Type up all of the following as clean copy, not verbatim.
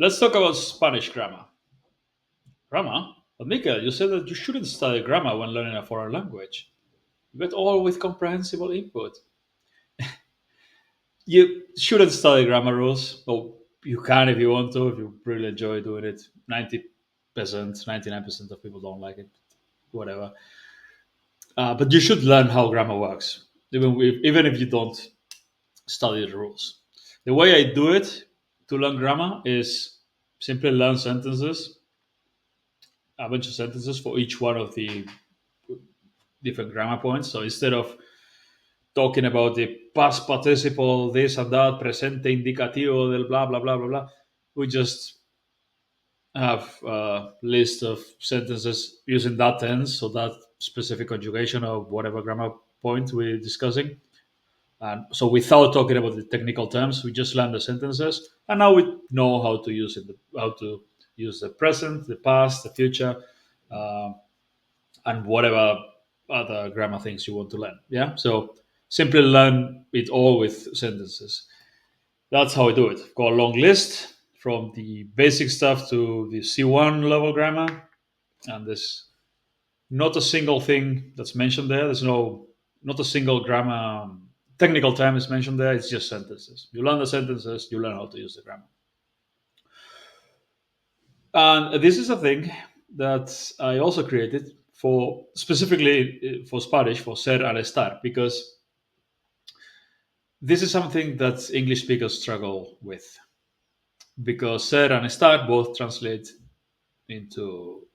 Let's talk about Spanish grammar. Grammar? But Mika, you said that you shouldn't study grammar when learning a foreign language. You get all with comprehensible input. You shouldn't study grammar rules. Well, you can if you want to, if you really enjoy doing it. 90%, 99% of people don't like it. Whatever. But you should learn how grammar works, even if you don't study the rules. The way I do it to learn grammar is simply learn sentences, a bunch of sentences for each one of the different grammar points. So instead of talking about the past participle, this and that, presente indicativo del blah blah blah blah blah, we just have a list of sentences using that tense, so that specific conjugation of whatever grammar point we're discussing. And so without talking about the technical terms, we just learn the sentences, and now we know how to use it, how to use the present, the past, the future, uh, and whatever other grammar things you want to learn. Yeah. So simply learn it all with sentences. That's how I do it. I've got a long list from the basic stuff to the C1 level grammar, and there's not a single thing that's mentioned there. There's not a single grammar technical term is mentioned there. It's just sentences. You learn the sentences, you learn how to use the grammar. And this is a thing that I also created for specifically for Spanish for ser and estar, because this is something that English speakers struggle with, because ser and estar both translate into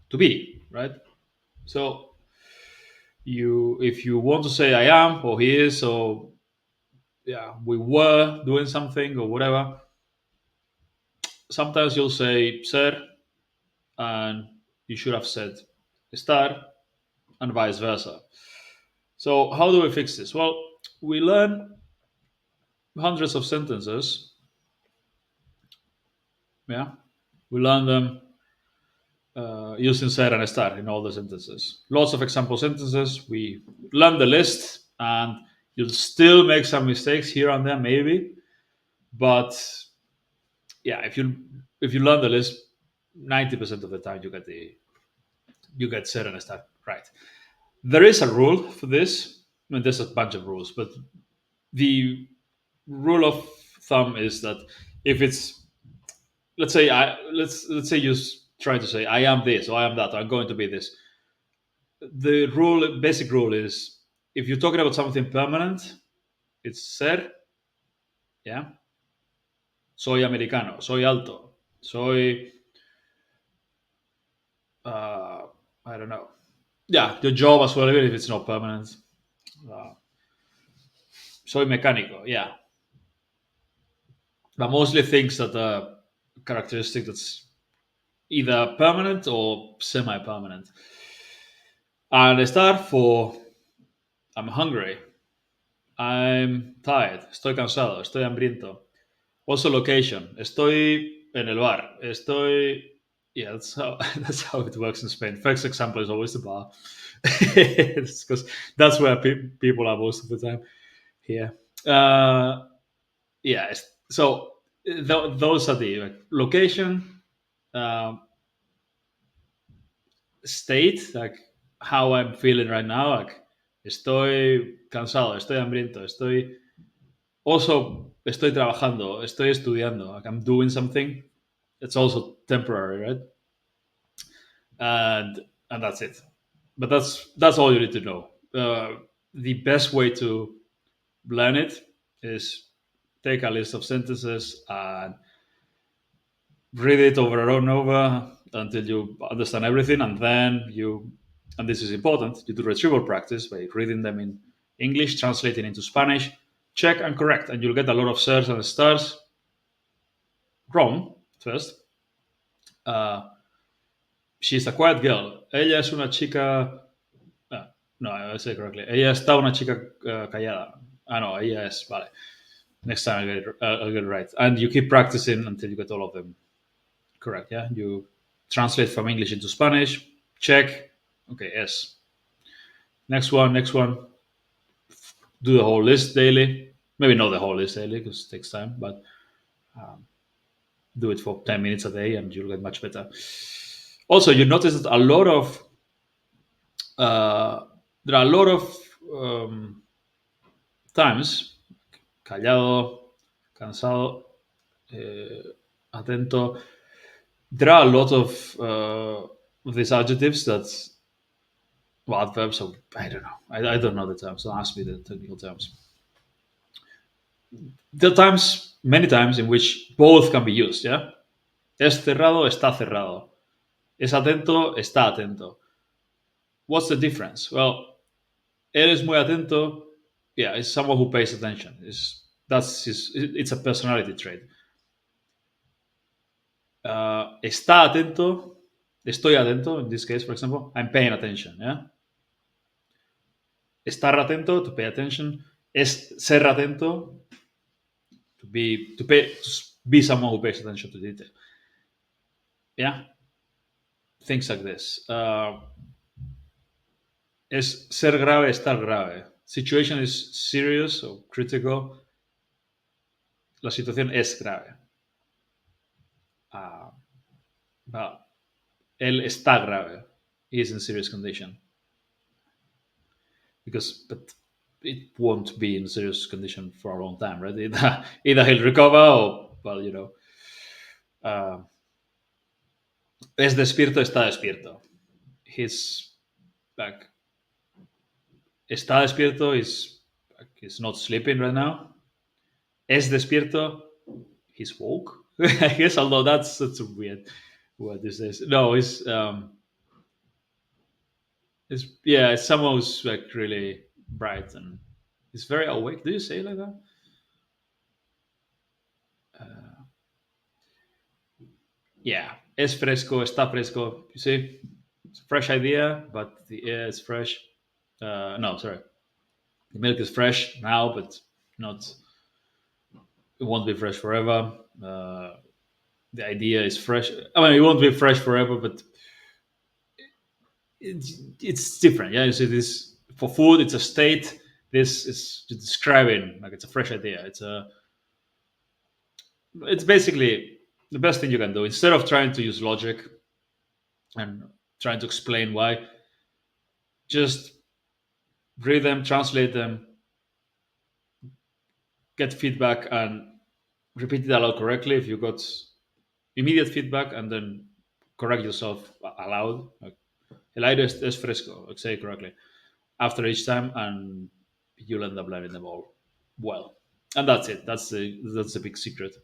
to be, right? So you if you want to say I am or he is, or yeah, we were doing something or whatever, sometimes you'll say ser and you should have said estar, and vice versa. So how do we fix this? Well, we learn hundreds of sentences. Yeah, we learn them using ser and estar in all the sentences. Lots of example sentences. We learn the list, and you'll still make some mistakes here and there, maybe. But yeah, if you learn the list, 90% of the time you get ser and estar right. There is a rule for this. I mean, there's a bunch of rules, but the rule of thumb is that if it's let's say try to say I am this or I am that, or I'm going to be this. The basic rule is, if you're talking about something permanent, it's ser, yeah. Soy americano, soy alto, soy uh, I don't know. Yeah, your job as well, even if it's not permanent. Uh, soy mecánico, yeah. But mostly things that are characteristic that's either permanent or semi-permanent. And I start for I'm hungry, I'm tired, estoy cansado, estoy hambriento. Also location, estoy en el bar, estoy. Yeah, that's how that's how it works in Spain. First example is always the bar, because that's where people are most of the time here. Uh, yeah, so those are the like, location, um, state, like how I'm feeling right now. Like estoy cansado, estoy hambriento, estoy. Also, estoy trabajando, estoy estudiando. Like I'm doing something. It's also temporary, right? And and that's it. But that's all you need to know. The best way to learn it is take a list of sentences and read it over and over until you understand everything, and then and this is important, you do retrieval practice by reading them in English, translating into Spanish, check and correct, and you'll get a lot of sirs and stars wrong first. Uh, she's a quiet girl. Ella es una chica. No, I say correctly. Ella está una chica callada. Ah, no, ella es. Vale. Next time I'll get it right. And you keep practicing until you get all of them correct. Yeah. You translate from English into Spanish. Check. Okay. Yes. Next one. Next one. Do the whole list daily. Maybe not the whole list daily because it takes time. But Do it for 10 minutes a day and you'll get much better. Also, you notice that a lot of there are a lot of times callado, cansado, eh, atento. There are a lot of these adjectives that, well, adverbs. Of, I don't know. I don't know the terms. Don't ask me the technical terms. There are times, many times, in which both can be used. Yeah, es cerrado, está cerrado. Es atento, está atento. What's the difference? Well, él es muy atento. Yeah, it's someone who pays attention. It's a personality trait. Está atento. Estoy atento. In this case, for example, I'm paying attention. Yeah, estar atento, to pay attention. Es ser atento, to be someone who pays attention to detail. Yeah, things like this. Es ser grave, estar grave. Situation is serious or critical. La situación es grave. Uh, but él está grave. He is in serious condition. But it won't be in serious condition for a long time, right? Either he'll recover or, well, uh, es despierto, está despierto. He's like, está despierto is like, he's not sleeping right now. Es despierto, he's woke. I guess, although that's a weird word these days. No, it's someone who's like really bright and he's very awake. Do you say it like that? Yeah, es fresco, está fresco. You see, it's a fresh idea, but the air is fresh. No, sorry, the milk is fresh now, but not. It won't be fresh forever. The idea is fresh. I mean, it won't be fresh forever, but it's different. Yeah, you see, this for food, it's a state. This is describing like it's a fresh idea. It's basically the best thing you can do instead of trying to use logic and trying to explain why. Just read them, translate them, get feedback, and repeat it aloud correctly if you got immediate feedback, and then correct yourself aloud. Like, el aire es fresco, like say it correctly after each time, and you'll end up learning them all well. And that's it. That's the big secret.